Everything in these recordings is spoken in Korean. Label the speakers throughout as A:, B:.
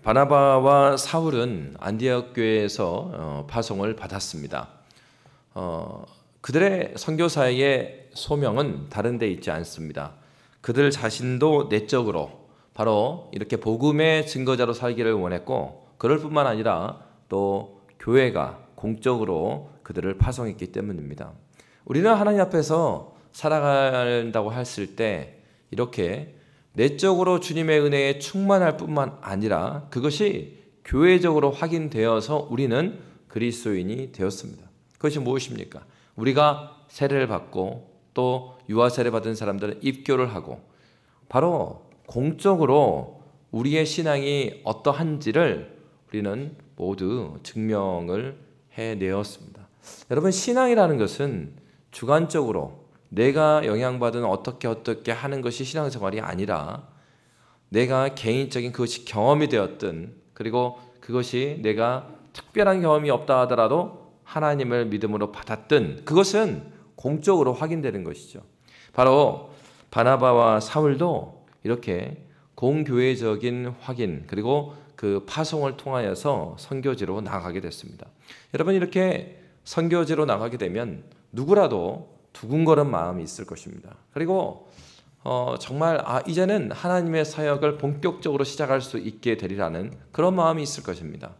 A: 바나바와 사울은 안디옥 교회에서 파송을 받았습니다. 그들의 선교사의 소명은 다른 데 있지 않습니다. 그들 자신도 내적으로 바로 이렇게 복음의 증거자로 살기를 원했고, 그럴 뿐만 아니라 또 교회가 공적으로 그들을 파송했기 때문입니다. 우리는 하나님 앞에서 살아간다고 했을 때 이렇게 내적으로 주님의 은혜에 충만할 뿐만 아니라 그것이 교회적으로 확인되어서 우리는 그리스도인이 되었습니다. 그것이 무엇입니까? 우리가 세례를 받고 또 유아 세례 받은 사람들은 입교를 하고 바로 공적으로 우리의 신앙이 어떠한지를 우리는 모두 증명을 해내었습니다. 여러분, 신앙이라는 것은 주관적으로 내가 영향받은 어떻게 하는 것이 신앙생활이 아니라 내가 개인적인 그것이 경험이 되었든, 그리고 그것이 내가 특별한 경험이 없다 하더라도 하나님을 믿음으로 받았든 그것은 공적으로 확인되는 것이죠. 바로 바나바와 사울도 이렇게 공교회적인 확인, 그리고 그 파송을 통하여서 선교지로 나가게 됐습니다. 여러분, 이렇게 선교지로 나가게 되면 누구라도 두근거리는 마음이 있을 것입니다. 그리고 정말 이제는 하나님의 사역을 본격적으로 시작할 수 있게 되리라는 그런 마음이 있을 것입니다.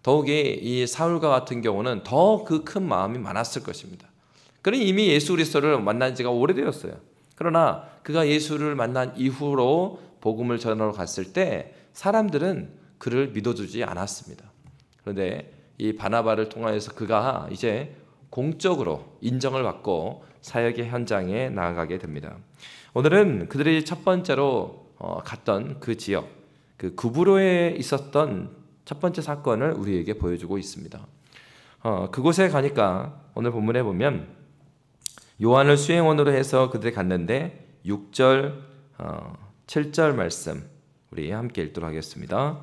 A: 더욱이 이 사울과 같은 경우는 더 그 큰 마음이 많았을 것입니다. 그는 이미 예수 그리스도를 만난 지가 오래되었어요. 그러나 그가 예수를 만난 이후로 복음을 전하러 갔을 때 사람들은 그를 믿어주지 않았습니다. 그런데 이 바나바를 통하여서 그가 이제 공적으로 인정을 받고 사역의 현장에 나아가게 됩니다. 오늘은 그들이 첫 번째로 갔던 그 지역, 그 구브로에 있었던 첫 번째 사건을 우리에게 보여주고 있습니다. 그곳에 가니까 오늘 본문에 보면 요한을 수행원으로 해서 그들이 갔는데 6절, 7절 말씀 우리 함께 읽도록 하겠습니다.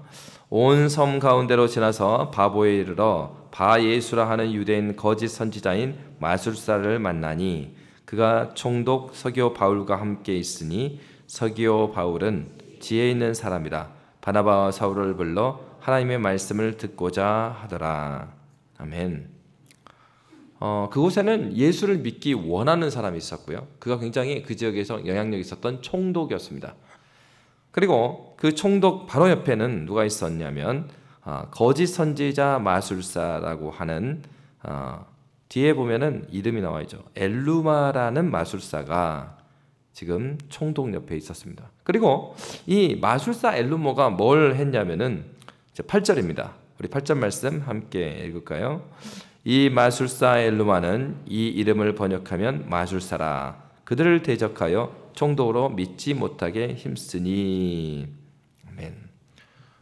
A: 온 섬 가운데로 지나서 바보에 이르러 바예수라 하는 유대인 거짓 선지자인 마술사를 만나니 그가 총독 서기오 바울과 함께 있으니 서기오 바울은 지혜 있는 사람이라 바나바와 사울을 불러 하나님의 말씀을 듣고자 하더라. 아멘. 그곳에는 예수를 믿기 원하는 사람이 있었고요. 그가 굉장히 그 지역에서 영향력이 있었던 총독이었습니다. 그리고 그 총독 바로 옆에는 누가 있었냐면 거짓 선지자 마술사라고 하는 뒤에 보면은 이름이 나와 있죠. 엘루마라는 마술사가 지금 총독 옆에 있었습니다. 그리고 이 마술사 엘루모가 뭘 했냐면은 8절입니다. 우리 8절 말씀 함께 읽을까요? 이 마술사 엘루마는 이 이름을 번역하면 마술사라. 그들을 대적하여 총독으로 믿지 못하게 힘쓰니. 아멘.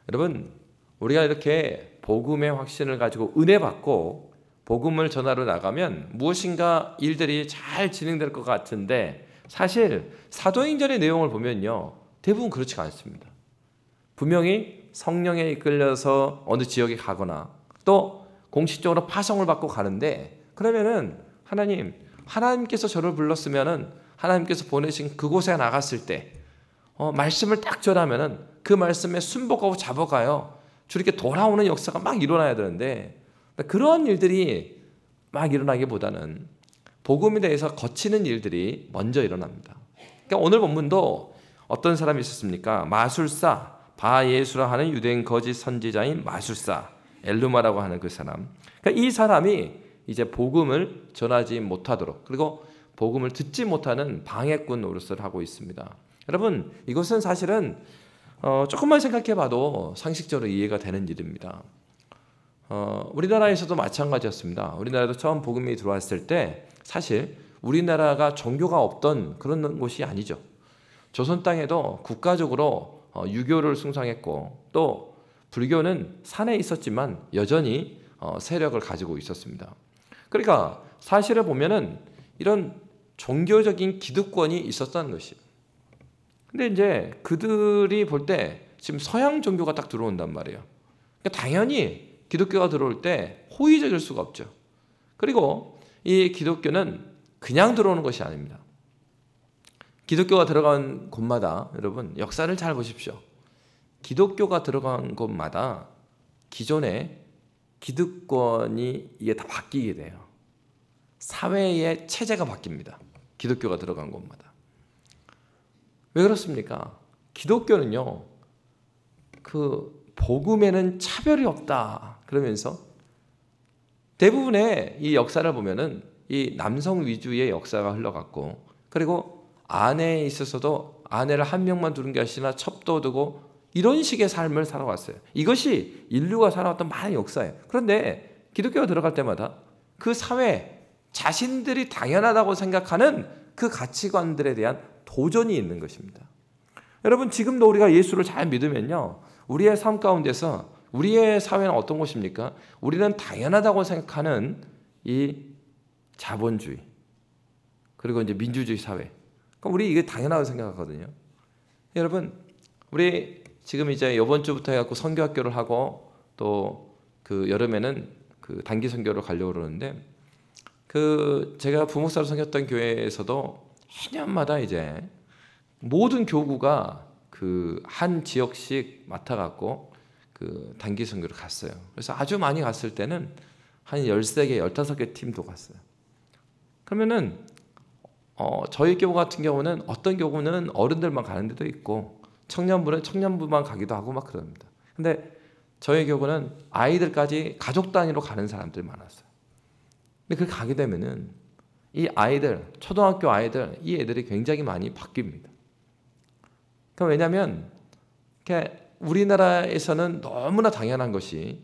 A: 여러분, 우리가 이렇게 복음의 확신을 가지고 은혜 받고 복음을 전하러 나가면 무엇인가 일들이 잘 진행될 것 같은데 사실 사도행전의 내용을 보면요, 대부분 그렇지가 않습니다. 분명히 성령에 이끌려서 어느 지역에 가거나 또 공식적으로 파송을 받고 가는데, 그러면은 하나님께서 저를 불렀으면은 하나님께서 보내신 그곳에 나갔을 때 말씀을 딱 전하면은 그 말씀에 순복하고 잡아가요. 저렇게 돌아오는 역사가 막 일어나야 되는데 그런 일들이 막 일어나기보다는 복음에 대해서 거치는 일들이 먼저 일어납니다. 그러니까 오늘 본문도 어떤 사람이 있었습니까? 마술사 바예수라 하는 유대인 거짓 선지자인 마술사 엘루마라고 하는 그 사람. 그러니까 이 사람이 이제 복음을 전하지 못하도록, 그리고 복음을 듣지 못하는 방해꾼 노릇을 하고 있습니다. 여러분, 이것은 사실은 조금만 생각해봐도 상식적으로 이해가 되는 일입니다. 우리나라에서도 마찬가지였습니다. 우리나라도 처음 복음이 들어왔을 때 사실 우리나라가 종교가 없던 그런 곳이 아니죠. 조선 땅에도 국가적으로 유교를 숭상했고 또 불교는 산에 있었지만 여전히 세력을 가지고 있었습니다. 그러니까 사실을 보면은 이런 종교적인 기득권이 있었다는 것이에요. 근데 이제 그들이 볼 때 지금 서양 종교가 딱 들어온단 말이에요. 그러니까 당연히 기독교가 들어올 때 호의적일 수가 없죠. 그리고 이 기독교는 그냥 들어오는 것이 아닙니다. 기독교가 들어간 곳마다 여러분 역사를 잘 보십시오. 기독교가 들어간 곳마다 기존의 기득권이 이게 다 바뀌게 돼요. 사회의 체제가 바뀝니다. 기독교가 들어간 곳마다. 왜 그렇습니까? 기독교는요, 그 복음에는 차별이 없다 그러면서 대부분의 이 역사를 보면은 이 남성 위주의 역사가 흘러갔고, 그리고 아내에 있어서도 아내를 한 명만 두는 게 아니라 첩도 두고 이런 식의 삶을 살아왔어요. 이것이 인류가 살아왔던 많은 역사예요. 그런데 기독교가 들어갈 때마다 그 사회, 자신들이 당연하다고 생각하는 그 가치관들에 대한 도전이 있는 것입니다. 여러분, 지금도 우리가 예수를 잘 믿으면요, 우리의 삶 가운데서 우리의 사회는 어떤 곳입니까? 우리는 당연하다고 생각하는 이 자본주의, 그리고 이제 민주주의 사회. 그럼 우리 이게 당연하다고 생각하거든요. 여러분, 우리 지금 이제 이번 주부터 해갖고 선교학교를 하고 또 그 여름에는 그 단기 선교를 가려고 그러는데, 그 제가 부목사로 섬겼던 교회에서도 2년마다 이제 모든 교구가 그 한 지역씩 맡아갖고 그 단기 선교를 갔어요. 그래서 아주 많이 갔을 때는 한 13개, 15개 팀도 갔어요. 그러면은 저희 교구 같은 경우는 어떤 교구는 어른들만 가는 데도 있고 청년부는 청년부만 가기도 하고 막 그럽니다. 근데 저희 교구는 아이들까지 가족 단위로 가는 사람들이 많았어요. 근데 그 가게 되면은 이 아이들, 초등학교 아이들, 이 애들이 굉장히 많이 바뀝니다. 그럼 왜냐하면 우리나라에서는 너무나 당연한 것이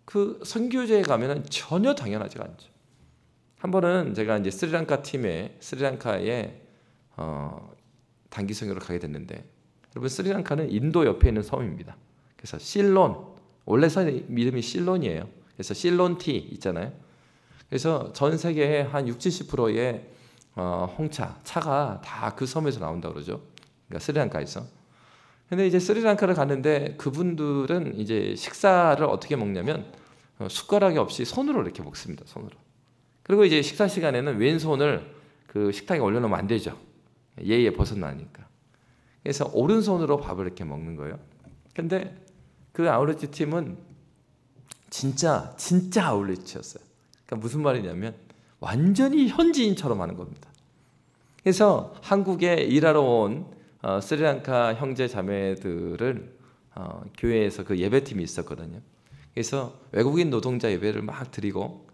A: 그 선교제에 가면은 전혀 당연하지가 않죠. 한 번은 제가 이제 스리랑카에 단기 선교를 가게 됐는데, 여러분, 스리랑카는 인도 옆에 있는 섬입니다. 그래서 실론, 원래 이름이 실론이에요. 그래서 실론티 있잖아요. 그래서 전 세계의 한 60-70%의 홍차, 차가 다 그 섬에서 나온다고 그러죠. 그러니까 스리랑카에서. 근데 이제 스리랑카를 갔는데 그분들은 이제 식사를 어떻게 먹냐면 숟가락이 없이 손으로 이렇게 먹습니다. 손으로. 그리고 이제 식사 시간에는 왼손을 그 식탁에 올려놓으면 안 되죠. 예의에 벗어나니까. 그래서 오른손으로 밥을 이렇게 먹는 거예요. 근데 그 아울렛 팀은 진짜 아울렛이었어요. 그러니까 무슨 말이냐면 완전히 현지인처럼 하는 겁니다. 그래서 한국에 일하러 온 스리랑카 형제 자매들을 교회에서 그 예배팀이 있었거든요. 그래서 외국인 노동자 예배를 막 드리고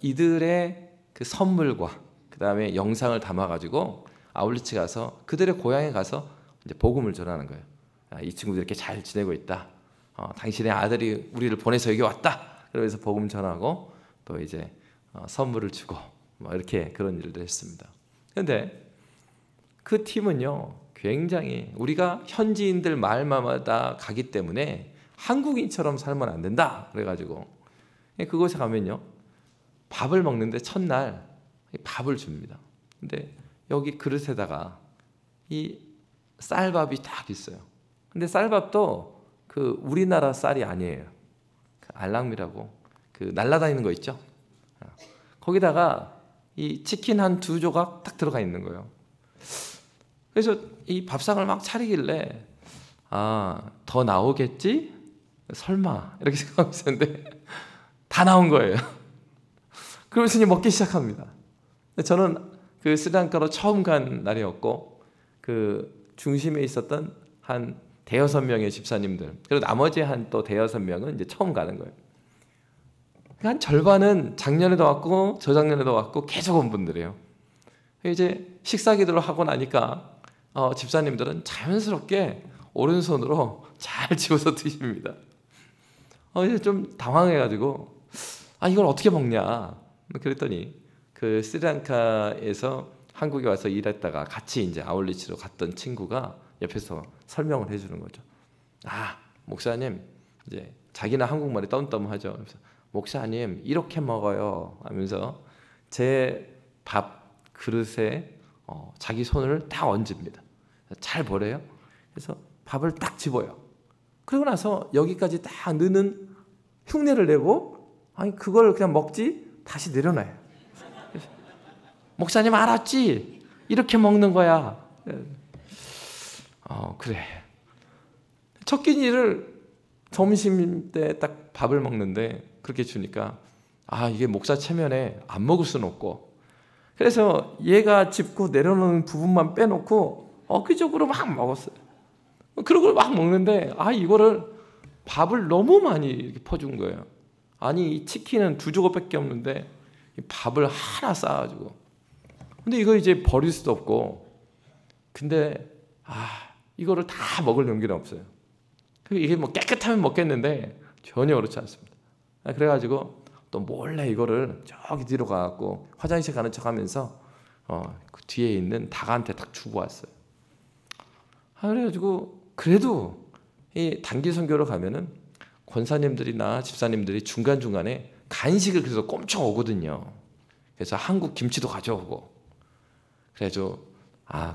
A: 이들의 그 선물과 그 다음에 영상을 담아가지고 아울렛에 가서 그들의 고향에 가서 이제 복음을 전하는 거예요. 이 친구들 이렇게 잘 지내고 있다. 당신의 아들이 우리를 보내서 여기 왔다. 그래서 복음 전하고 또 이제 선물을 주고 뭐 이렇게 그런 일을 했습니다. 그런데 그 팀은요, 굉장히 우리가 현지인들 마을마다 가기 때문에 한국인처럼 살면 안 된다. 그래가지고 그곳에 가면요, 밥을 먹는데 첫날 밥을 줍니다. 근데 여기 그릇에다가 이 쌀밥이 딱 있어요. 근데 쌀밥도 그 우리나라 쌀이 아니에요. 그 알랑미라고 그 날라다니는 거 있죠. 거기다가 이 치킨 한 2조각 딱 들어가 있는 거예요. 그래서 이 밥상을 막 차리길래 더 나오겠지? 설마 이렇게 생각하고 있었는데 다 나온 거예요. 그러면서 이제 먹기 시작합니다. 저는 그 스리랑카로 처음 간 날이었고 그 중심에 있었던 한 5-6명의 집사님들, 그리고 나머지 한 또 5-6명은 이제 처음 가는 거예요. 한 절반은 작년에도 왔고 저작년에도 왔고 계속 온 분들이에요. 이제 식사 기도를 하고 나니까 집사님들은 자연스럽게 오른손으로 잘 집어서 드십니다. 이제 좀 당황해가지고 이걸 어떻게 먹냐 그랬더니 그 스리랑카에서 한국에 와서 일했다가 같이 이제 아울리치로 갔던 친구가 옆에서 설명을 해주는 거죠. 목사님, 이제 자기는 한국말이 떠무떠무하죠. 그래서 목사님 이렇게 먹어요 하면서 제 밥 그릇에 자기 손을 딱 얹습니다. 잘 보래요. 그래서 밥을 딱 집어요. 그러고 나서 여기까지 딱 넣는 흉내를 내고 그걸 그냥 먹지 다시 내려놔요. 목사님 알았지? 이렇게 먹는 거야. 그래. 첫 끼니를 점심 때 딱 밥을 먹는데 그렇게 주니까 이게 목사 체면에 안 먹을 수는 없고, 그래서 얘가 짚고 내려놓는 부분만 빼놓고 어기적으로 막 먹었어요. 그러고 막 먹는데 이거를 밥을 너무 많이 이렇게 퍼준 거예요. 아니 이 치킨은 2조각밖에 없는데 밥을 하나 쌓아가지고, 근데 이거 이제 버릴 수도 없고, 근데 이거를 다 먹을 용기는 없어요. 이게 뭐 깨끗하면 먹겠는데 전혀 그렇지 않습니다. 그래가지고 또 몰래 이거를 저기 뒤로 가갖고 화장실 가는 척하면서 그 뒤에 있는 닭한테 딱 주고 왔어요. 그래가지고 그래도 이 단기 선교로 가면은 권사님들이나 집사님들이 중간중간에 간식을 그래서 꼼쳐 오거든요. 그래서 한국 김치도 가져오고, 그래가지고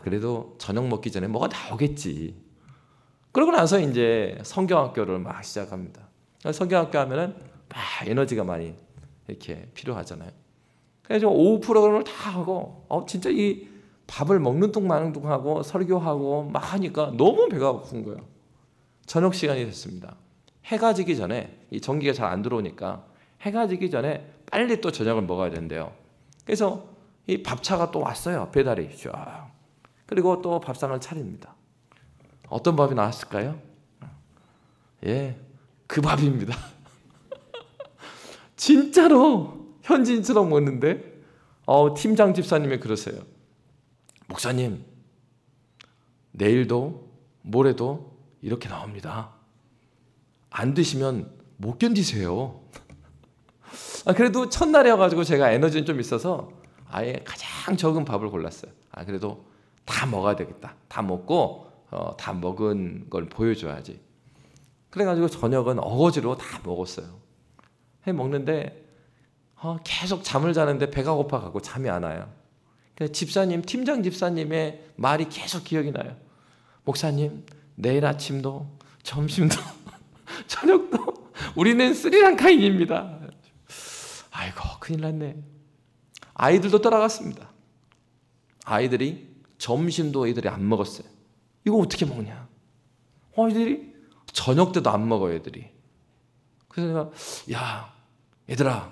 A: 그래도 저녁 먹기 전에 뭐가 나오겠지. 그러고 나서 이제 성경학교를 막 시작합니다. 성경학교 하면은 막 에너지가 많이 이렇게 필요하잖아요. 그래서 오후 프로그램을 다 하고 진짜 이 밥을 먹는 둥 마는 둥 하고 설교하고 막 하니까 너무 배가 고픈 거예요. 저녁 시간이 됐습니다. 해가 지기 전에, 이 전기가 잘 안 들어오니까 해가 지기 전에 빨리 또 저녁을 먹어야 된대요. 그래서 이 밥차가 또 왔어요. 배달이 쫙. 그리고 또 밥상을 차립니다. 어떤 밥이 나왔을까요? 그 밥입니다. 진짜로 현지인처럼 먹는데 팀장 집사님이 그러세요. 목사님, 내일도 모레도 이렇게 나옵니다. 안 드시면 못 견디세요. 그래도 첫날이어가지고 제가 에너지는 좀 있어서 아예 가장 적은 밥을 골랐어요. 그래도 다 먹어야 되겠다. 다 먹고 다 먹은 걸 보여줘야지. 그래가지고 저녁은 어거지로 다 먹었어요. 먹는데 계속 잠을 자는데 배가 고파가고 잠이 안 와요. 집사님, 팀장 집사님의 말이 계속 기억이 나요. 목사님, 내일 아침도 점심도 저녁도 우리는 스리랑카인입니다. 아이고 큰일 났네. 아이들도 따라갔습니다. 아이들이 점심도 애들이 안 먹었어요. 이거 어떻게 먹냐? 애들이 저녁 때도 안 먹어요, 애들이. 그래서 내가 얘들아,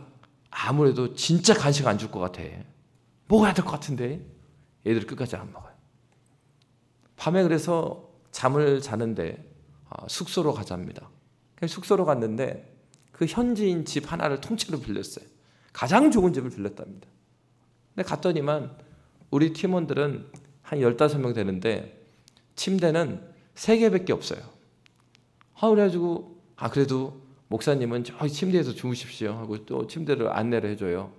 A: 아무래도 진짜 간식 안 줄 것 같아. 먹어야 될 것 같은데. 애들이 끝까지 안 먹어요. 밤에 그래서 잠을 자는데 숙소로 가자입니다. 숙소로 갔는데 그 현지인 집 하나를 통째로 빌렸어요. 가장 좋은 집을 빌렸답니다. 근데 갔더니만 우리 팀원들은 한 15명 되는데 침대는 3개밖에 없어요. 그래가지고 그래도 목사님은 저기 침대에서 주무십시오 하고 또 침대를 안내를 해줘요.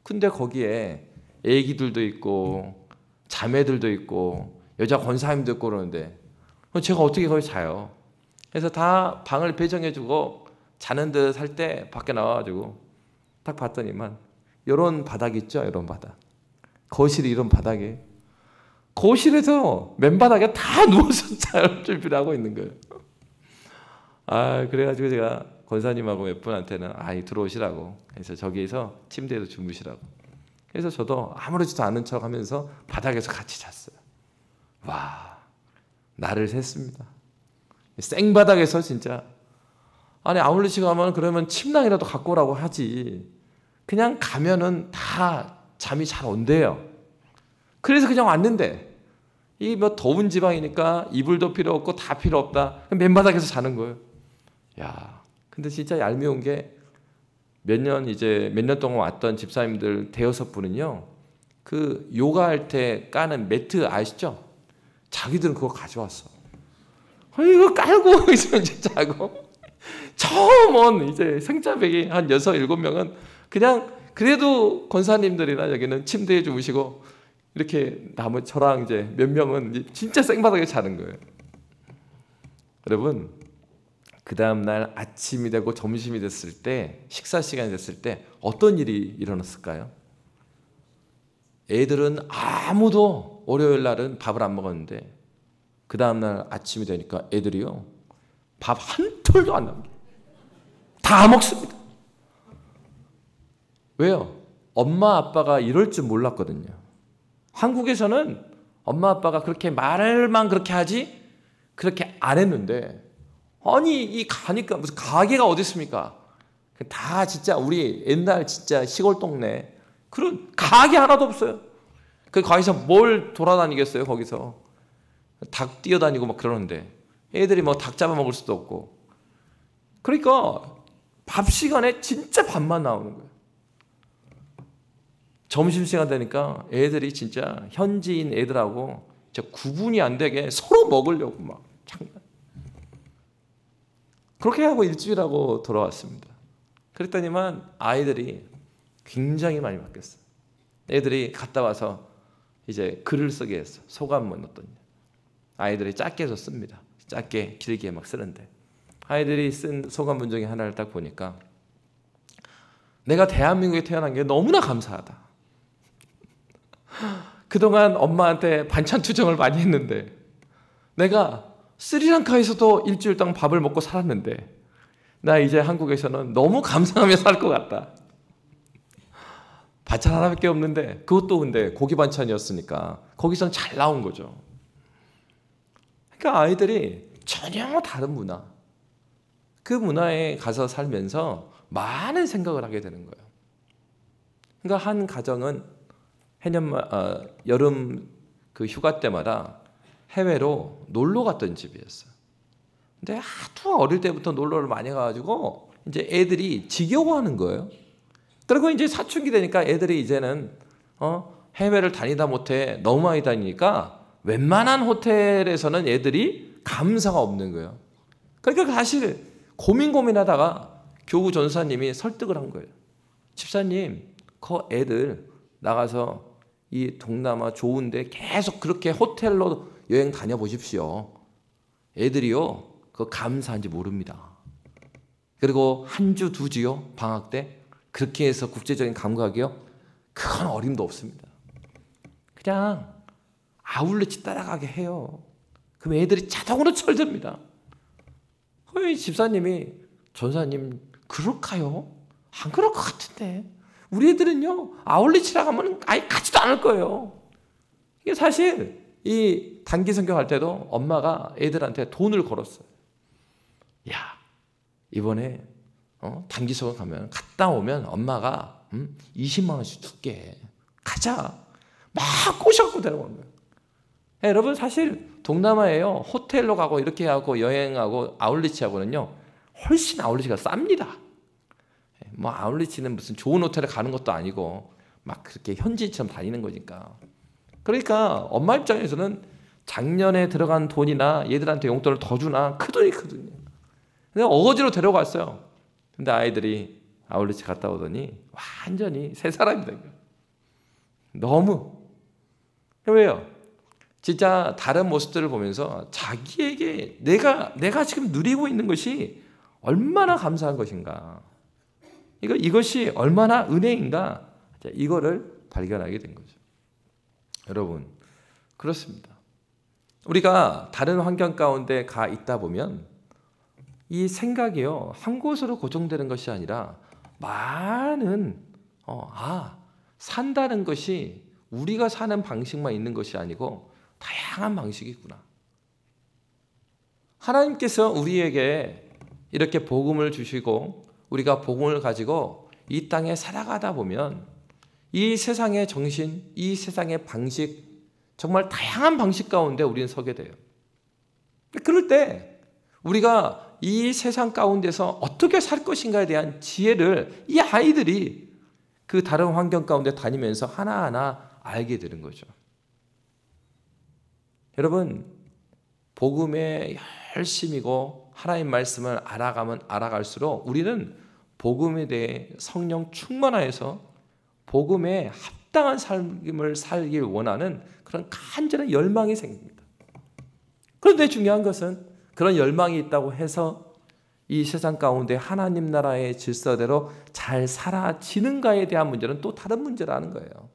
A: 근데 거기에 애기들도 있고 자매들도 있고 여자 권사님도 있고 그러는데 제가 어떻게 거기 자요? 그래서 다 방을 배정해주고 자는 듯 할 때 밖에 나와가지고 딱 봤더니만 이런 바닥 있죠? 이런 바닥. 거실이 이런 바닥에, 거실에서 맨바닥에 다 누워서 잘 준비를 하고 있는 거예요. 그래가지고 제가 권사님하고 몇 분한테는 들어오시라고, 그래서 저기에서 침대에서 주무시라고. 그래서 저도 아무렇지도 않은 척 하면서 바닥에서 같이 잤어요. 와, 날을 샜습니다. 생바닥에서 진짜. 아울렛이 가면 그러면 침낭이라도 갖고 오라고 하지. 그냥 가면은 다 잠이 잘 온대요. 그래서 그냥 왔는데 이 뭐 더운 지방이니까 이불도 필요 없고 다 필요 없다. 맨바닥에서 자는 거예요. 근데 진짜 얄미운 게 몇 년 동안 왔던 집사님들 5분은요. 그 요가할 때 까는 매트 아시죠? 자기들은 그거 가져왔어. 이거 깔고 이제 자고. 처음 온 이제 생자백이 한 6, 7명은 그냥 그래도 권사님들이나 여기는 침대에 주무시고 이렇게 저랑 이제 몇 명은 진짜 생바닥에 자는 거예요. 여러분, 그 다음날 아침이 되고 점심이 됐을 때, 식사 시간이 됐을 때 어떤 일이 일어났을까요? 애들은 아무도 월요일 날은 밥을 안 먹었는데 그 다음날 아침이 되니까 애들이요, 밥 한 톨도 안 남겨요. 다 먹습니다. 왜요? 엄마 아빠가 이럴 줄 몰랐거든요. 한국에서는 엄마 아빠가 그렇게 말만 그렇게 하지 그렇게 안 했는데 아니 이 가니까 무슨 가게가 어디 있습니까? 다 진짜 우리 옛날 진짜 시골 동네 그런 가게 하나도 없어요. 그 거기서 뭘 돌아다니겠어요? 거기서 닭 뛰어다니고 막 그러는데 애들이 뭐 닭 잡아먹을 수도 없고. 그러니까 밥 시간에 진짜 밥만 나오는 거예요. 점심시간 되니까 애들이 진짜 현지인 애들하고 진짜 구분이 안 되게 서로 먹으려고 막 장난. 그렇게 하고 일주일하고 돌아왔습니다. 그랬더니만 아이들이 굉장히 많이 바뀌었어요. 애들이 갔다 와서 이제 글을 쓰게 했어. 소감문 넣었더니 아이들이 짧게 해서 씁니다. 짧게 길게 막 쓰는데 아이들이 쓴 소감문 중에 하나를 딱 보니까 내가 대한민국에 태어난 게 너무나 감사하다. 그동안 엄마한테 반찬 투정을 많이 했는데 내가 스리랑카에서도 일주일 동안 밥을 먹고 살았는데 나 이제 한국에서는 너무 감사하며 살 것 같다. 반찬 하나밖에 없는데 그것도 근데 고기 반찬이었으니까 거기선 잘 나온 거죠. 그러니까 아이들이 전혀 다른 문화, 그 문화에 가서 살면서 많은 생각을 하게 되는 거예요. 그러니까 한 가정은 여름 그 휴가 때마다 해외로 놀러 갔던 집이었어요. 근데 하도 어릴 때부터 놀러를 많이 가가지고 이제 애들이 지겨워하는 거예요. 그리고 이제 사춘기 되니까 애들이 이제는 해외를 다니다 못해 너무 많이 다니니까 웬만한 호텔에서는 애들이 감사가 없는 거예요. 그러니까 사실 고민하다가 교구 전사님이 설득을 한 거예요. 집사님, 그 애들 나가서 이 동남아 좋은데 계속 그렇게 호텔로 여행 다녀보십시오. 애들이요, 그 감사한지 모릅니다. 그리고 한 주, 두 주요, 방학 때 그렇게 해서 국제적인 감각이요, 그건 어림도 없습니다. 그냥 아울렛이 따라가게 해요. 그럼 애들이 자동으로 철듭니다. 집사님이 전사님 그럴까요? 안 그럴 것 같은데 우리 애들은요 아울렛이라 가면 아예 가지도 않을 거예요. 이게 사실 이 단기 성경 할 때도 엄마가 애들한테 돈을 걸었어요. 야, 이번에 단기 성경 가면 갔다 오면 엄마가 20만 원씩 줄게. 가자. 막 꼬셔갖고 데려온 거예요. 여러분 사실 동남아에요 호텔로 가고 이렇게 하고 여행하고 아울렛하고는요 훨씬 아울렛이 쌉니다. 뭐 아울렛은 무슨 좋은 호텔에 가는 것도 아니고 막 그렇게 현지인처럼 다니는 거니까. 그러니까 엄마 입장에서는 작년에 들어간 돈이나 얘들한테 용돈을 더 주나 크거든요. 근데 어거지로 데려갔어요. 근데 아이들이 아울렛에 갔다 오더니 완전히 새 사람이 된 거예요. 너무. 왜요? 진짜 다른 모습들을 보면서 자기에게 내가 지금 누리고 있는 것이 얼마나 감사한 것인가, 이것이 얼마나 은혜인가, 이거를 발견하게 된 거죠. 여러분, 그렇습니다. 우리가 다른 환경 가운데 가 있다 보면 이 생각이요 한 곳으로 고정되는 것이 아니라 많은 산다는 것이 우리가 사는 방식만 있는 것이 아니고 다양한 방식이 있구나. 하나님께서 우리에게 이렇게 복음을 주시고 우리가 복음을 가지고 이 땅에 살아가다 보면 이 세상의 정신, 이 세상의 방식, 정말 다양한 방식 가운데 우리는 서게 돼요. 그럴 때 우리가 이 세상 가운데서 어떻게 살 것인가에 대한 지혜를 이 아이들이 그 다른 환경 가운데 다니면서 하나하나 알게 되는 거죠. 여러분, 복음에 열심이고 하나님 말씀을 알아가면 알아갈수록 우리는 복음에 대해 성령 충만하여서 복음에 합당한 삶을 살길 원하는 그런 간절한 열망이 생깁니다. 그런데 중요한 것은 그런 열망이 있다고 해서 이 세상 가운데 하나님 나라의 질서대로 잘 살아지는가에 대한 문제는 또 다른 문제라는 거예요.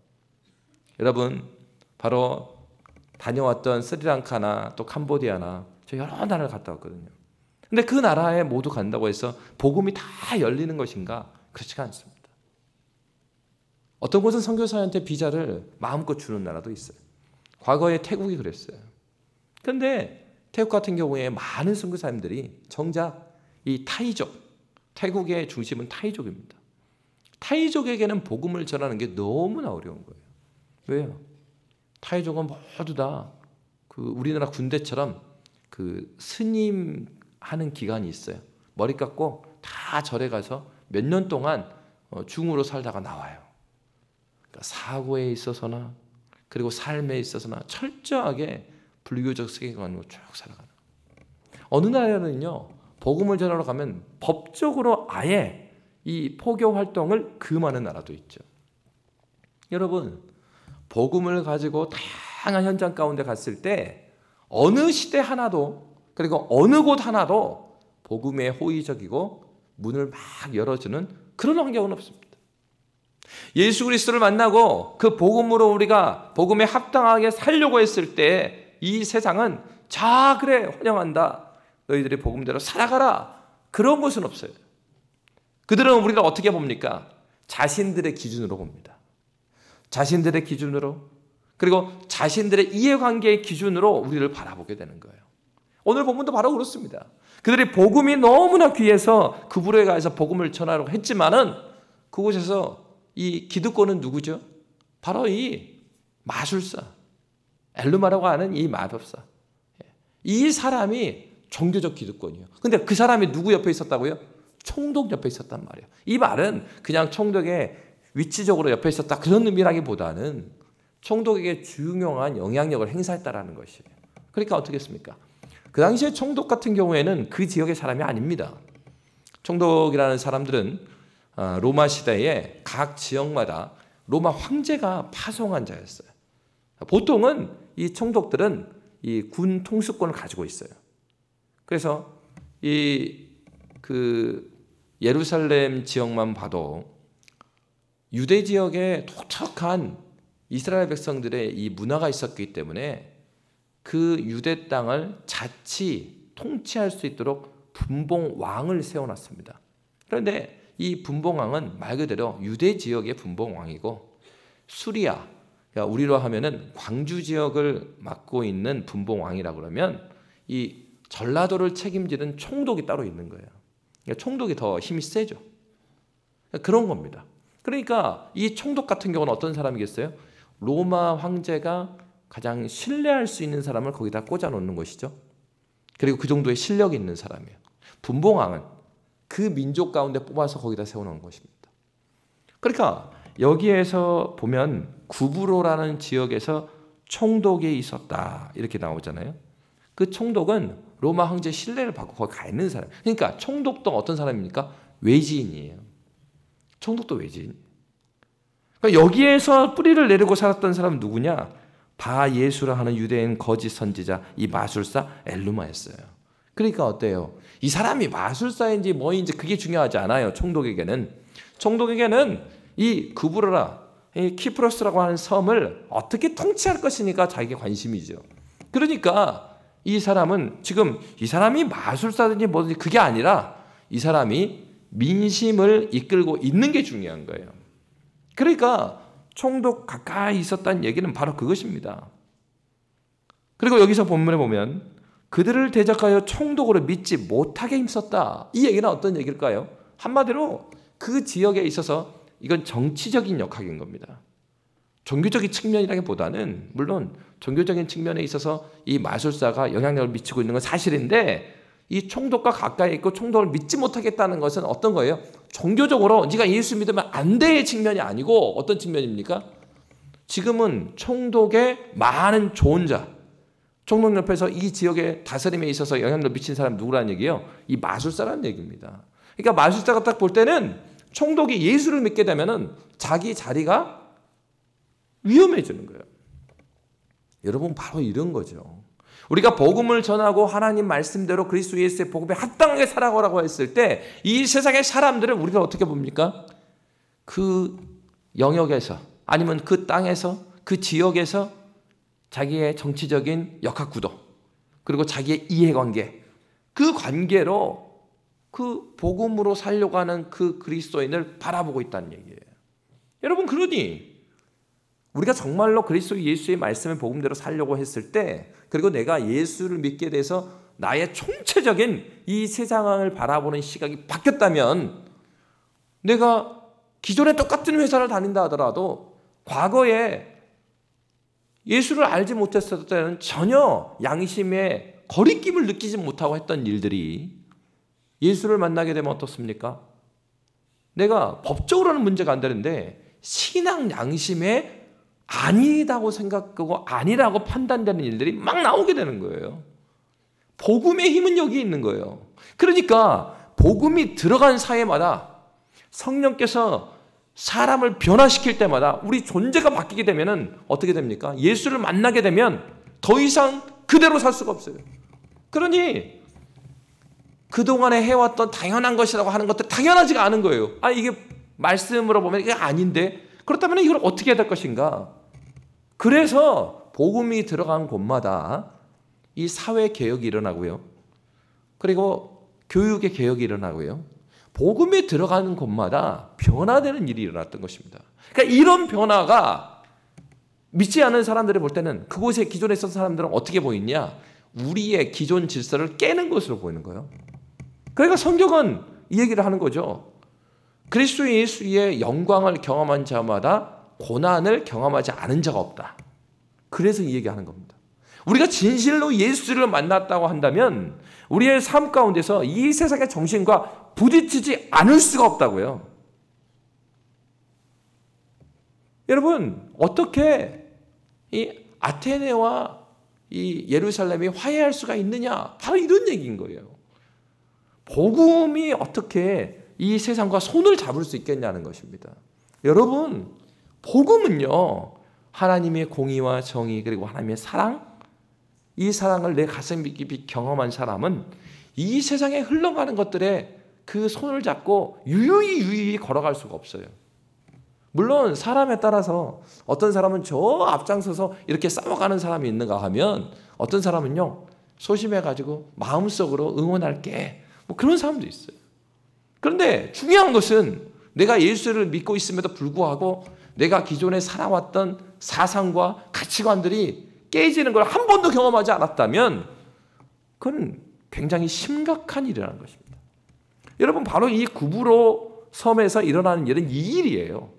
A: 여러분, 바로 다녀왔던 스리랑카나 또 캄보디아나 저 여러 나라를 갔다 왔거든요. 근데 그 나라에 모두 간다고 해서 복음이 다 열리는 것인가? 그렇지가 않습니다. 어떤 곳은 선교사한테 비자를 마음껏 주는 나라도 있어요. 과거에 태국이 그랬어요. 그런데 태국 같은 경우에 많은 선교사님들이 정작 이 타이족, 태국의 중심은 타이족입니다. 타이족에게는 복음을 전하는 게 너무나 어려운 거예요. 왜요? 타이족은 모두 다 우리나라 군대처럼 스님 하는 기간이 있어요. 머리 깎고 다 절에 가서 몇 년 동안 중으로 살다가 나와요. 그러니까 사고에 있어서나 그리고 삶에 있어서나 철저하게 불교적 세계관으로 쭉 살아가는. 어느 나라는요, 복음을 전하러 가면 법적으로 아예 이 포교 활동을 금하는 나라도 있죠. 여러분, 복음을 가지고 다양한 현장 가운데 갔을 때 어느 시대 하나도, 그리고 어느 곳 하나도 복음에 호의적이고 문을 막 열어주는 그런 환경은 없습니다. 예수 그리스도를 만나고 그 복음으로 우리가 복음에 합당하게 살려고 했을 때 이 세상은 자, 그래, 환영한다, 너희들이 복음대로 살아가라, 그런 것은 없어요. 그들은 우리를 어떻게 봅니까? 자신들의 기준으로 봅니다. 자신들의 기준으로, 그리고 자신들의 이해관계의 기준으로 우리를 바라보게 되는 거예요. 오늘 본문도 바로 그렇습니다. 그들이 복음이 너무나 귀해서 그 부로에 가서 복음을 전하려고 했지만은 그곳에서 이 기득권은 누구죠? 바로 이 마술사, 엘루마라고 하는 이 마법사. 이 사람이 종교적 기득권이에요. 근데 그 사람이 누구 옆에 있었다고요? 총독 옆에 있었단 말이에요. 이 말은 그냥 총독의 위치적으로 옆에 있었다 그런 의미라기보다는 총독에게 중요한 영향력을 행사했다라는 것이에요. 그러니까 어떻게 했습니까? 그 당시에 총독 같은 경우에는 그 지역의 사람이 아닙니다. 총독이라는 사람들은 로마 시대에 각 지역마다 로마 황제가 파송한 자였어요. 보통은 이 총독들은 이 군 통수권을 가지고 있어요. 그래서 예루살렘 지역만 봐도 유대 지역에 독특한 이스라엘 백성들의 이 문화가 있었기 때문에 그 유대 땅을 자치 통치할 수 있도록 분봉왕을 세워놨습니다. 그런데 이 분봉왕은 말 그대로 유대 지역의 분봉왕이고, 수리아, 그러니까 우리로 하면은 광주 지역을 맡고 있는 분봉왕이라고 그러면 이 전라도를 책임지는 총독이 따로 있는 거예요. 그러니까 총독이 더 힘이 세죠. 그런 겁니다. 그러니까 이 총독 같은 경우는 어떤 사람이겠어요? 로마 황제가 가장 신뢰할 수 있는 사람을 거기다 꽂아 놓는 것이죠. 그리고 그 정도의 실력이 있는 사람이에요. 분봉왕은 그 민족 가운데 뽑아서 거기다 세워놓은 것입니다. 그러니까 여기에서 보면 구브로라는 지역에서 총독이 있었다 이렇게 나오잖아요. 그 총독은 로마 황제 신뢰를 받고 거기 가 있는 사람. 그러니까 총독도 어떤 사람입니까? 외지인이에요. 총독도 외지인. 그러니까 여기에서 뿌리를 내리고 살았던 사람은 누구냐? 바예수라 하는 유대인 거짓 선지자, 이 마술사 엘루마였어요. 그러니까 어때요? 이 사람이 마술사인지 뭐인지 그게 중요하지 않아요. 총독에게는 이 구브로라, 이 키프로스라고 하는 섬을 어떻게 통치할 것이니까 자기의 관심이죠. 그러니까 이 사람은 지금 이 사람이 마술사든지 뭐든지 그게 아니라 이 사람이 민심을 이끌고 있는 게 중요한 거예요. 그러니까 총독 가까이 있었다는 얘기는 바로 그것입니다. 그리고 여기서 본문에 보면 그들을 대적하여 총독으로 믿지 못하게 힘썼다. 이 얘기는 어떤 얘기일까요? 한마디로 그 지역에 있어서 이건 정치적인 역학인 겁니다. 종교적인 측면이라기보다는 물론 종교적인 측면에 있어서 이 마술사가 영향력을 미치고 있는 건 사실인데, 이 총독과 가까이 있고 총독을 믿지 못하겠다는 것은 어떤 거예요? 종교적으로 네가 예수 믿으면 안 돼의 측면이 아니고 어떤 측면입니까? 지금은 총독의 많은 좋은 자, 총독 옆에서 이 지역의 다스림에 있어서 영향력을 미친 사람 누구라는 얘기예요? 이 마술사라는 얘기입니다. 그러니까 마술사가 딱 볼 때는 총독이 예수를 믿게 되면은 자기 자리가 위험해지는 거예요. 여러분, 바로 이런 거죠. 우리가 복음을 전하고 하나님 말씀대로 그리스도 예수의 복음에 합당하게 살아가라고 했을 때 이 세상의 사람들은 우리가 어떻게 봅니까? 그 영역에서 아니면 그 땅에서 그 지역에서 자기의 정치적인 역학구도 그리고 자기의 이해관계, 그 관계로 그 복음으로 살려고 하는 그 그리스도인을 바라보고 있다는 얘기예요. 여러분, 그러니 우리가 정말로 그리스도 예수의 말씀의 복음대로 살려고 했을 때, 그리고 내가 예수를 믿게 돼서 나의 총체적인 이 세상을 바라보는 시각이 바뀌었다면, 내가 기존에 똑같은 회사를 다닌다 하더라도 과거에 예수를 알지 못했을 때는 전혀 양심의 거리낌을 느끼지 못하고 했던 일들이 예수를 만나게 되면 어떻습니까? 내가 법적으로는 문제가 안 되는데 신앙 양심에 아니다고 생각하고 아니라고 판단되는 일들이 막 나오게 되는 거예요. 복음의 힘은 여기 있는 거예요. 그러니까 복음이 들어간 사회마다 성령께서 사람을 변화시킬 때마다 우리 존재가 바뀌게 되면은 어떻게 됩니까? 예수를 만나게 되면 더 이상 그대로 살 수가 없어요. 그러니 그동안에 해왔던 당연한 것이라고 하는 것들 당연하지가 않은 거예요. 아, 이게 말씀으로 보면 이게 아닌데, 그렇다면 이걸 어떻게 해야 될 것인가? 그래서 복음이 들어간 곳마다 이 사회 개혁이 일어나고요. 그리고 교육의 개혁이 일어나고요. 복음이 들어가는 곳마다 변화되는 일이 일어났던 것입니다. 그러니까 이런 변화가 믿지 않은 사람들이 볼 때는, 그곳에 기존에 있었던 사람들은 어떻게 보이냐? 우리의 기존 질서를 깨는 것으로 보이는 거예요. 그러니까 성경은 이 얘기를 하는 거죠. 그리스도 예수의 영광을 경험한 자마다 고난을 경험하지 않은 자가 없다. 그래서 이 얘기하는 겁니다. 우리가 진실로 예수를 만났다고 한다면 우리의 삶 가운데서 이 세상의 정신과 부딪히지 않을 수가 없다고요. 여러분, 어떻게 이 아테네와 이 예루살렘이 화해할 수가 있느냐? 바로 이런 얘기인 거예요. 복음이 어떻게 이 세상과 손을 잡을 수 있겠냐는 것입니다. 여러분, 복음은요, 하나님의 공의와 정의 그리고 하나님의 사랑, 이 사랑을 내 가슴 깊이 경험한 사람은 이 세상에 흘러가는 것들에 그 손을 잡고 유유히 걸어갈 수가 없어요. 물론 사람에 따라서 어떤 사람은 저 앞장서서 이렇게 싸워가는 사람이 있는가 하면, 어떤 사람은요 소심해가지고 마음속으로 응원할게, 뭐 그런 사람도 있어요. 그런데 중요한 것은 내가 예수를 믿고 있음에도 불구하고 내가 기존에 살아왔던 사상과 가치관들이 깨지는 걸 한 번도 경험하지 않았다면 그건 굉장히 심각한 일이라는 것입니다. 여러분, 바로 이 구브로 섬에서 일어나는 일은 이 일이에요.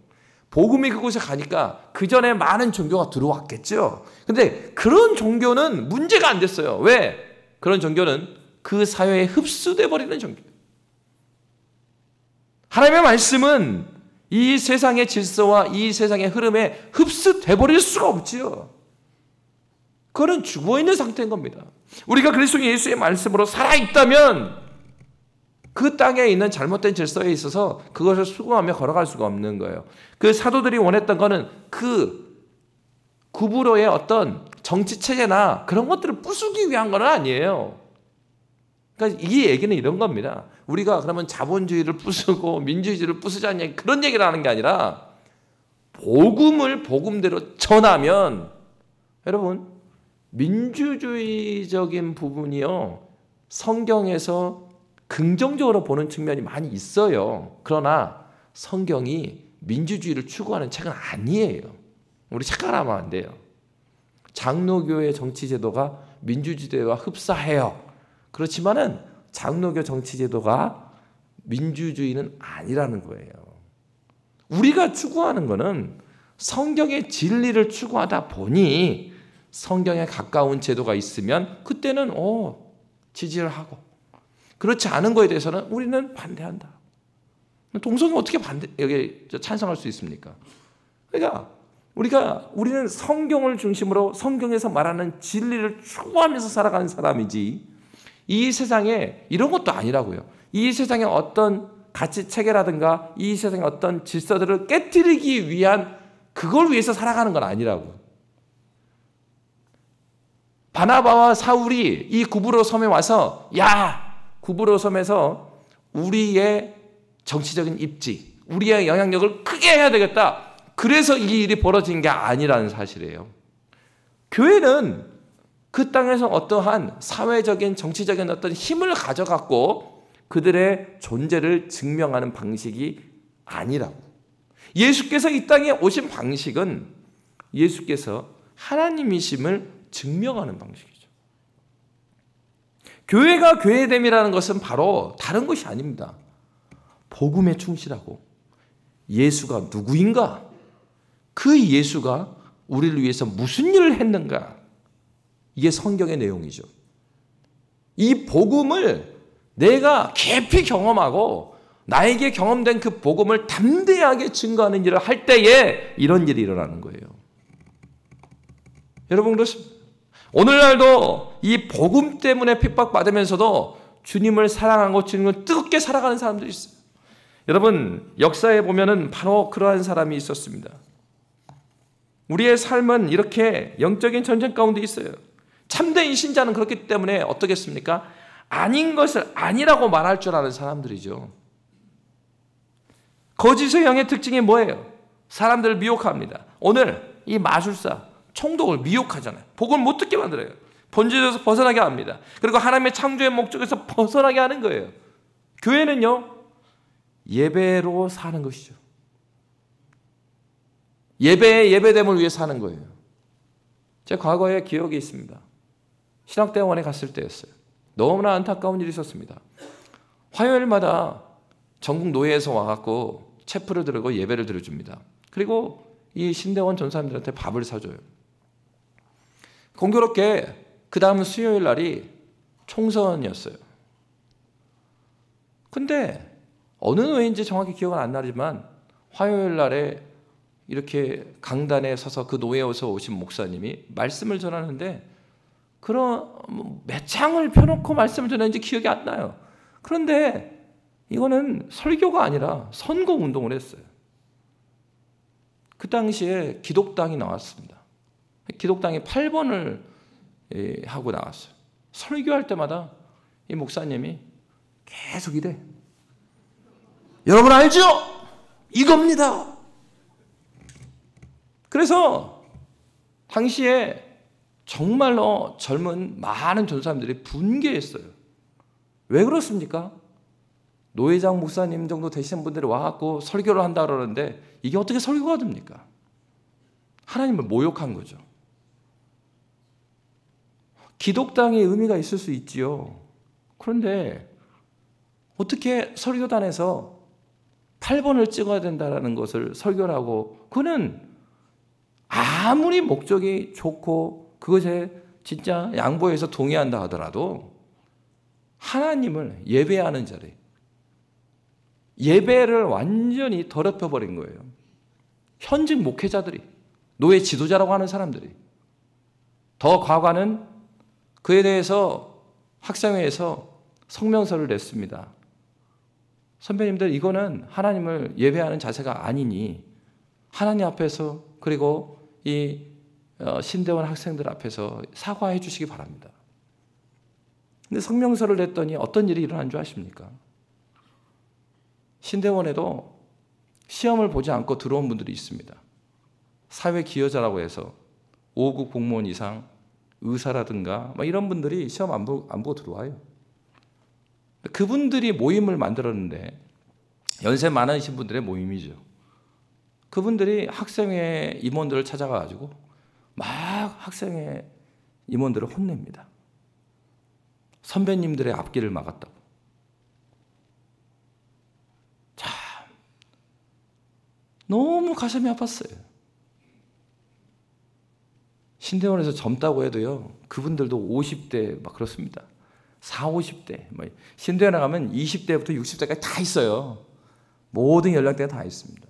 A: 복음이 그곳에 가니까 그 전에 많은 종교가 들어왔겠죠. 근데 그런 종교는 문제가 안 됐어요. 왜? 그런 종교는 그 사회에 흡수돼 버리는 종교예요. 하나님의 말씀은 이 세상의 질서와 이 세상의 흐름에 흡수돼 버릴 수가 없지요. 그거는 죽어있는 상태인 겁니다. 우리가 그리스도 예수의 말씀으로 살아있다면 그 땅에 있는 잘못된 질서에 있어서 그것을 수긍하며 걸어갈 수가 없는 거예요. 그 사도들이 원했던 거는 그 구브로의 어떤 정치체제나 그런 것들을 부수기 위한 건 아니에요. 그러니까 이 얘기는 이런 겁니다. 우리가 그러면 자본주의를 부수고 민주주의를 부수자는 그런 얘기를 하는 게 아니라, 복음을 복음대로 전하면, 여러분, 민주주의적인 부분이요, 성경에서 긍정적으로 보는 측면이 많이 있어요. 그러나 성경이 민주주의를 추구하는 책은 아니에요. 우리 착각하면 안 돼요. 장로교의 정치제도가 민주주의와 흡사해요. 그렇지만은 장로교 정치제도가 민주주의는 아니라는 거예요. 우리가 추구하는 거는 성경의 진리를 추구하다 보니 성경에 가까운 제도가 있으면 그때는 지지를 하고, 그렇지 않은 거에 대해서는 우리는 반대한다. 동성이 어떻게 여기 찬성할 수 있습니까? 그러니까 우리는 성경을 중심으로 성경에서 말하는 진리를 추구하면서 살아가는 사람이지, 이 세상에 이런 것도 아니라고요. 이 세상에 어떤 가치 체계라든가 이 세상의 어떤 질서들을 깨뜨리기 위한, 그걸 위해서 살아가는 건 아니라고. 바나바와 사울이 이 구브로 섬에 와서, 구브로 섬에서 우리의 정치적인 입지, 우리의 영향력을 크게 해야 되겠다, 그래서 이 일이 벌어진 게 아니라는 사실이에요. 교회는 그 땅에서 어떠한 사회적인 정치적인 어떤 힘을 가져갖고 그들의 존재를 증명하는 방식이 아니라고. 예수께서 이 땅에 오신 방식은 예수께서 하나님이심을 증명하는 방식이죠. 교회가 교회됨이라는 것은 바로 다른 것이 아닙니다. 복음에 충실하고 예수가 누구인가? 그 예수가 우리를 위해서 무슨 일을 했는가? 이게 성경의 내용이죠. 이 복음을 내가 깊이 경험하고 나에게 경험된 그 복음을 담대하게 증거하는 일을 할 때에 이런 일이 일어나는 거예요. 여러분 그렇습니다. 오늘날도 이 복음 때문에 핍박받으면서도 주님을 사랑하고 주님을 뜨겁게 살아가는 사람들이 있어요. 여러분 역사에 보면은 바로 그러한 사람이 있었습니다. 우리의 삶은 이렇게 영적인 전쟁 가운데 있어요. 참된 신자는 그렇기 때문에 어떻겠습니까? 아닌 것을 아니라고 말할 줄 아는 사람들이죠. 거짓의 영의 특징이 뭐예요? 사람들을 미혹합니다. 오늘 이 마술사, 총독을 미혹하잖아요. 복을 못 듣게 만들어요. 본질에서 벗어나게 합니다. 그리고 하나님의 창조의 목적에서 벗어나게 하는 거예요. 교회는요, 예배로 사는 것이죠. 예배의 예배됨을 위해서 사는 거예요. 제 과거에 기억이 있습니다. 신학대원에 갔을 때였어요. 너무나 안타까운 일이 있었습니다. 화요일마다 전국 노예에서 와갖고 체프를 들고 예배를 드려줍니다. 그리고 이 신대원 전사님들한테 밥을 사줘요. 공교롭게 그 다음 수요일 날이 총선이었어요. 근데 어느 노예인지 정확히 기억은 안 나지만 화요일 날에 이렇게 강단에 서서 그 노예에서 오신 목사님이 말씀을 전하는데 그런 몇 장을 펴놓고 말씀을 전하는지 기억이 안 나요. 그런데 이거는 설교가 아니라 선거운동을 했어요. 그 당시에 기독당이 나왔습니다. 기독당이 8번을 하고 나왔어요. 설교할 때마다 이 목사님이 계속 이래. 여러분 알죠? 이겁니다. 그래서 당시에 정말로 젊은 많은 전사님들이 분개했어요. 왜 그렇습니까? 노회장 목사님 정도 되시는 분들이 와갖고 설교를 한다 그러는데 이게 어떻게 설교가 됩니까? 하나님을 모욕한 거죠. 기독당의 의미가 있을 수 있지요. 그런데 어떻게 설교단에서 8번을 찍어야 된다는 것을 설교를 하고 그는 아무리 목적이 좋고 그것에 진짜 양보해서 동의한다 하더라도 하나님을 예배하는 자리, 예배를 완전히 더럽혀버린 거예요. 현직 목회자들이, 노예 지도자라고 하는 사람들이. 더 과거는 그에 대해서 학생회에서 성명서를 냈습니다. 선배님들 이거는 하나님을 예배하는 자세가 아니니 하나님 앞에서 그리고 이 신대원 학생들 앞에서 사과해 주시기 바랍니다. 근데 성명서를 냈더니 어떤 일이 일어난 줄 아십니까? 신대원에도 시험을 보지 않고 들어온 분들이 있습니다. 사회 기여자라고 해서 5급 공무원 이상, 의사라든가 이런 분들이 시험 안 보고 들어와요. 그분들이 모임을 만들었는데 연세 많으신 분들의 모임이죠. 그분들이 학생회 임원들을 찾아가지고 막 학생회 임원들을 혼냅니다. 선배님들의 앞길을 막았다고. 참 너무 가슴이 아팠어요. 신대원에서 젊다고 해도요, 그분들도 50대 막 그렇습니다. 40, 50대. 신대원에 가면 20대부터 60대까지 다 있어요. 모든 연령대가 다 있습니다.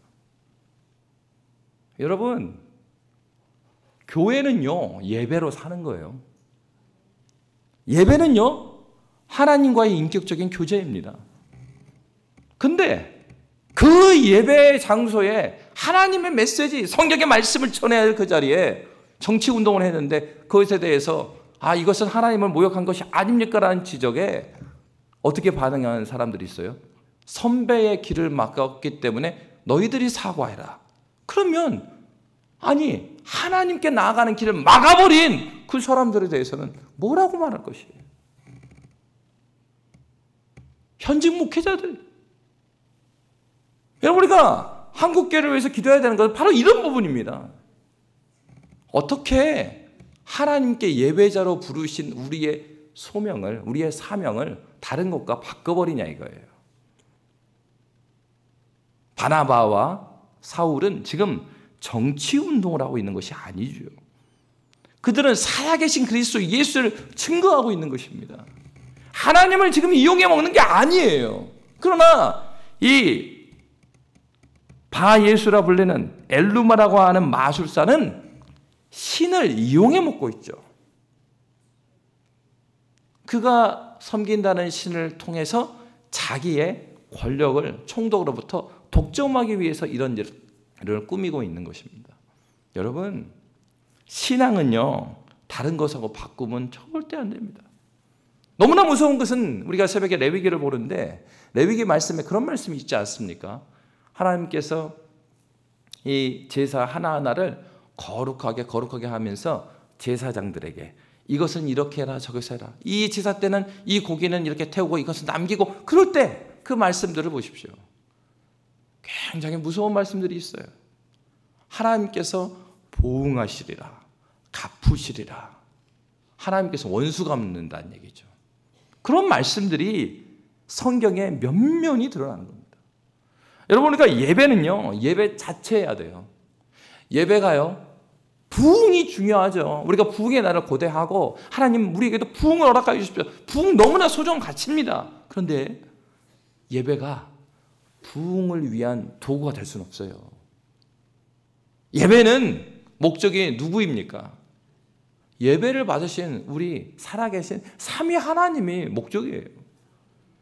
A: 여러분, 교회는요, 예배로 사는 거예요. 예배는요, 하나님과의 인격적인 교제입니다. 근데 그 예배 장소에 하나님의 메시지, 성경의 말씀을 전해야 할 그 자리에 정치 운동을 했는데 그것에 대해서 이것은 하나님을 모욕한 것이 아닙니까? 라는 지적에 어떻게 반응하는 사람들이 있어요? 선배의 길을 막았기 때문에 너희들이 사과해라. 그러면 하나님께 나아가는 길을 막아버린 그 사람들에 대해서는 뭐라고 말할 것이에요? 현직 목회자들. 여러분, 우리가 한국교회를 위해서 기도해야 되는 것은 바로 이런 부분입니다. 어떻게 하나님께 예배자로 부르신 우리의 소명을, 우리의 사명을 다른 것과 바꿔버리냐 이거예요. 바나바와 사울은 지금 정치운동을 하고 있는 것이 아니죠. 그들은 살아계신 그리스도 예수를 증거하고 있는 것입니다. 하나님을 지금 이용해 먹는 게 아니에요. 그러나 이 바예수라 불리는 엘루마라고 하는 마술사는 신을 이용해 먹고 있죠. 그가 섬긴다는 신을 통해서 자기의 권력을 총독으로부터 독점하기 위해서 이런 일을 꾸미고 있는 것입니다. 여러분, 신앙은요, 다른 것하고 바꾸면 절대 안 됩니다. 너무나 무서운 것은 우리가 새벽에 레위기를 보는데 레위기 말씀에 그런 말씀이 있지 않습니까? 하나님께서 이 제사 하나하나를 거룩하게 하면서 제사장들에게 이것은 이렇게 해라 저것을 해라, 이 제사 때는 이 고기는 이렇게 태우고 이것은 남기고, 그럴 때 그 말씀들을 보십시오. 굉장히 무서운 말씀들이 있어요. 하나님께서 보응하시리라, 갚으시리라, 하나님께서 원수 갚는다는 얘기죠. 그런 말씀들이 성경에 면면이 드러나는 겁니다. 여러분, 그러니까 예배는요, 예배 자체해야 돼요. 예배가요, 부흥이 중요하죠. 우리가 부흥의 날을 고대하고 하나님 우리에게도 부흥을 허락하여 주십시오. 부흥 너무나 소중한 가치입니다. 그런데 예배가 부흥을 위한 도구가 될 수는 없어요. 예배는 목적이 누구입니까? 예배를 받으신 우리 살아계신 삼위 하나님이 목적이에요.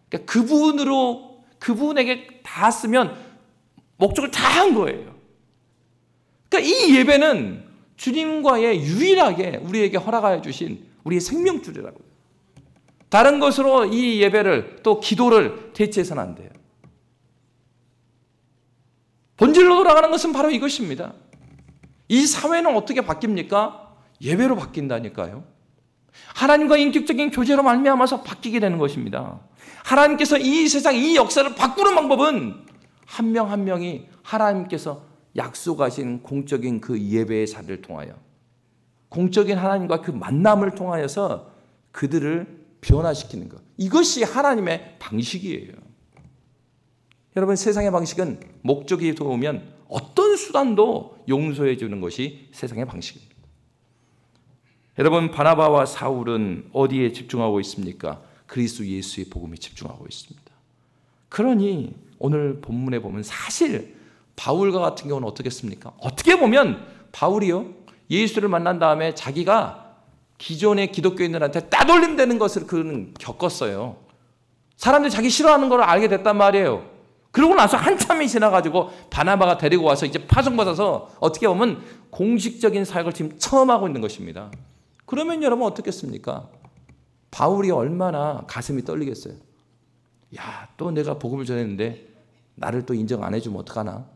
A: 그러니까 그분에게 닿았으면 목적을 다 한 거예요. 그러니까 이 예배는 주님과의 유일하게 우리에게 허락하여 주신 우리의 생명줄이라고요. 다른 것으로 이 예배를 또 기도를 대체해서는 안 돼요. 본질로 돌아가는 것은 바로 이것입니다. 이 사회는 어떻게 바뀝니까? 예배로 바뀐다니까요. 하나님과 인격적인 교제로 말미암아서 바뀌게 되는 것입니다. 하나님께서 이 세상, 이 역사를 바꾸는 방법은 한 명 한 명이 하나님께서 약속하신 공적인 그 예배의 자리를 통하여, 공적인 하나님과 그 만남을 통하여서 그들을 변화시키는 것, 이것이 하나님의 방식이에요. 여러분, 세상의 방식은 목적이 도우면 어떤 수단도 용서해 주는 것이 세상의 방식입니다. 여러분, 바나바와 사울은 어디에 집중하고 있습니까? 그리스도 예수의 복음에 집중하고 있습니다. 그러니 오늘 본문에 보면 사실 바울과 같은 경우는 어떻겠습니까? 어떻게 보면 바울이요, 예수를 만난 다음에 자기가 기존의 기독교인들한테 따돌림되는 것을 그는 겪었어요. 사람들이 자기 싫어하는 걸 알게 됐단 말이에요. 그러고 나서 한참이 지나가지고 바나바가 데리고 와서 이제 파송받아서 어떻게 보면 공식적인 사역을 지금 처음 하고 있는 것입니다. 그러면 여러분 어떻겠습니까? 바울이 얼마나 가슴이 떨리겠어요. 야, 또 내가 복음을 전했는데 나를 또 인정 안 해주면 어떡하나?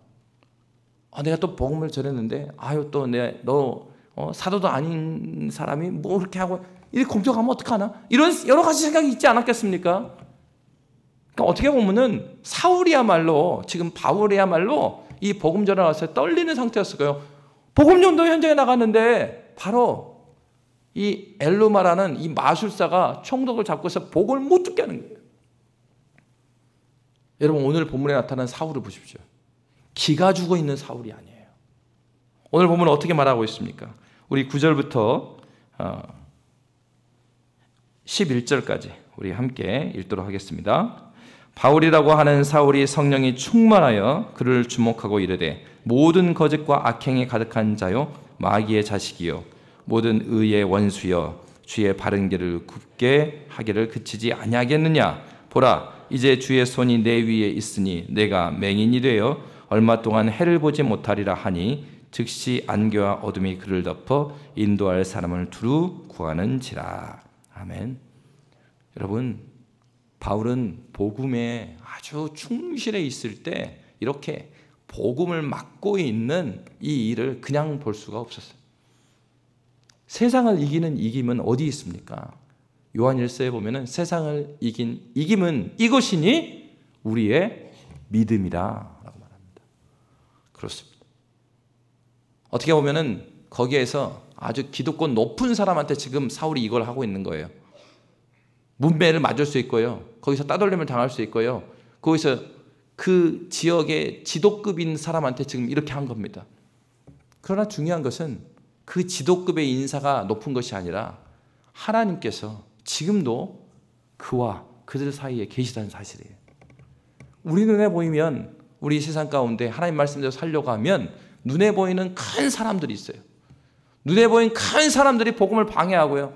A: 내가 또 복음을 전했는데 아유, 또 너 사도도 아닌 사람이 뭐 그렇게 하고 이렇게 공격하면 어떡하나? 이런 여러 가지 생각이 있지 않았겠습니까? 그러니까 어떻게 보면은 사울이야말로, 지금 바울이야말로 이 복음 전에 와서 떨리는 상태였을까요? 복음 전도 현장에 나갔는데 바로 이 엘루마라는 이 마술사가 총독을 잡고서 복음을 못 듣게 하는 거예요. 여러분, 오늘 본문에 나타난 사울을 보십시오. 기가 죽어 있는 사울이 아니에요. 오늘 본문은 어떻게 말하고 있습니까? 우리 9절부터 11절까지 우리 함께 읽도록 하겠습니다. 바울이라고 하는 사울이 성령이 충만하여 그를 주목하고 이르되, 모든 거짓과 악행이 가득한 자요, 마귀의 자식이요, 모든 의의 원수여, 주의 바른 길을 굽게 하기를 그치지 아니하겠느냐? 보라, 이제 주의 손이 내 위에 있으니 내가 맹인이 되어 얼마 동안 해를 보지 못하리라 하니, 즉시 안개와 어둠이 그를 덮어 인도할 사람을 두루 구하는지라. 아멘. 여러분, 바울은 복음에 아주 충실해 있을 때 이렇게 복음을 맡고 있는 이 일을 그냥 볼 수가 없었어요. 세상을 이기는 이김은 어디 있습니까? 요한일서에 보면은 세상을 이긴 이김은 이것이니 우리의 믿음이다 라고 말합니다. 그렇습니다. 어떻게 보면은 거기에서 아주 기득권 높은 사람한테 지금 사울이 이걸 하고 있는 거예요. 문매를 맞을 수 있고요. 거기서 따돌림을 당할 수 있고요. 거기서 그 지역의 지도급인 사람한테 지금 이렇게 한 겁니다. 그러나 중요한 것은 그 지도급의 인사가 높은 것이 아니라 하나님께서 지금도 그와 그들 사이에 계시다는 사실이에요. 우리 눈에 보이면 우리 세상 가운데 하나님 말씀대로 살려고 하면 눈에 보이는 큰 사람들이 있어요. 눈에 보이는 큰 사람들이 복음을 방해하고요.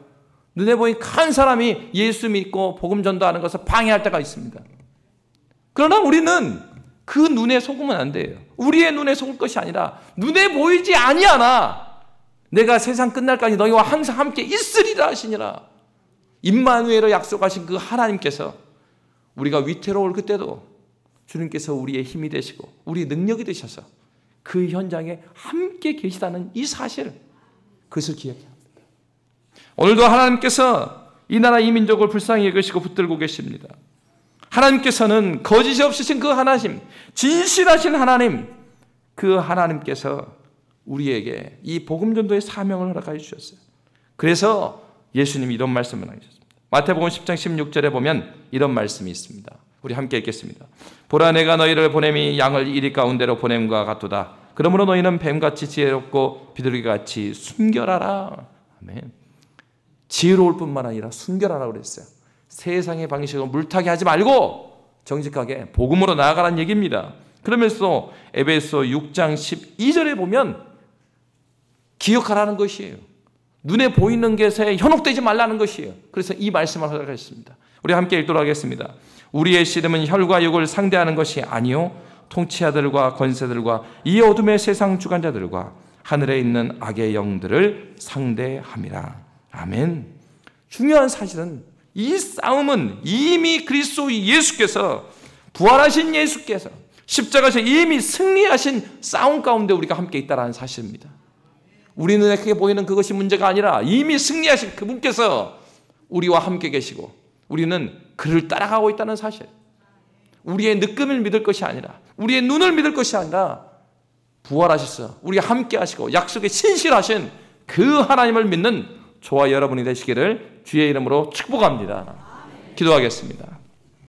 A: 눈에 보이는 큰 사람이 예수 믿고 복음 전도하는 것을 방해할 때가 있습니다. 그러나 우리는 그 눈에 속으면 안 돼요. 우리의 눈에 속을 것이 아니라 눈에 보이지 아니하나 내가 세상 끝날까지 너희와 항상 함께 있으리라 하시니라. 임마누엘로 약속하신 그 하나님께서 우리가 위태로울 그때도 주님께서 우리의 힘이 되시고 우리의 능력이 되셔서 그 현장에 함께 계시다는 이 사실, 그것을 기억해야 합니다. 오늘도 하나님께서 이 나라 이 민족을 불쌍히 여기시고 붙들고 계십니다. 하나님께서는 거짓이 없으신 그 하나님, 진실하신 하나님, 그 하나님께서 우리에게 이 복음 전도의 사명을 허락하여 주셨어요. 그래서 예수님이 이런 말씀을 하셨습니다. 마태복음 10장 16절에 보면 이런 말씀이 있습니다. 우리 함께 읽겠습니다. 보라, 내가 너희를 보냄이 양을 이리 가운데로 보냄과 같도다. 그러므로 너희는 뱀같이 지혜롭고 비둘기같이 순결하라. 아멘. 지혜로울 뿐만 아니라 순결하라고 그랬어요. 세상의 방식으로 물타기 하지 말고 정직하게 복음으로 나아가라는 얘기입니다. 그러면서 에베소 6장 12절에 보면 기억하라는 것이에요. 눈에 보이는 것에 현혹되지 말라는 것이에요. 그래서 이 말씀을 허락했습니다. 우리 함께 읽도록 하겠습니다. 우리의 씨름은 혈과 육을 상대하는 것이 아니요 통치자들과 권세들과 이 어둠의 세상 주관자들과 하늘에 있는 악의 영들을 상대함이라. 아멘. 중요한 사실은 이 싸움은 이미 그리스도 예수께서, 부활하신 예수께서 십자가에서 이미 승리하신 싸움 가운데 우리가 함께 있다는 사실입니다. 우리 눈에 크게 보이는 그것이 문제가 아니라 이미 승리하신 그분께서 우리와 함께 계시고 우리는 그를 따라가고 있다는 사실. 우리의 느낌을 믿을 것이 아니라, 우리의 눈을 믿을 것이 아니라 부활하셨어 우리가 함께 하시고 약속에 신실하신 그 하나님을 믿는 저와 여러분이 되시기를 주의 이름으로 축복합니다. 기도하겠습니다.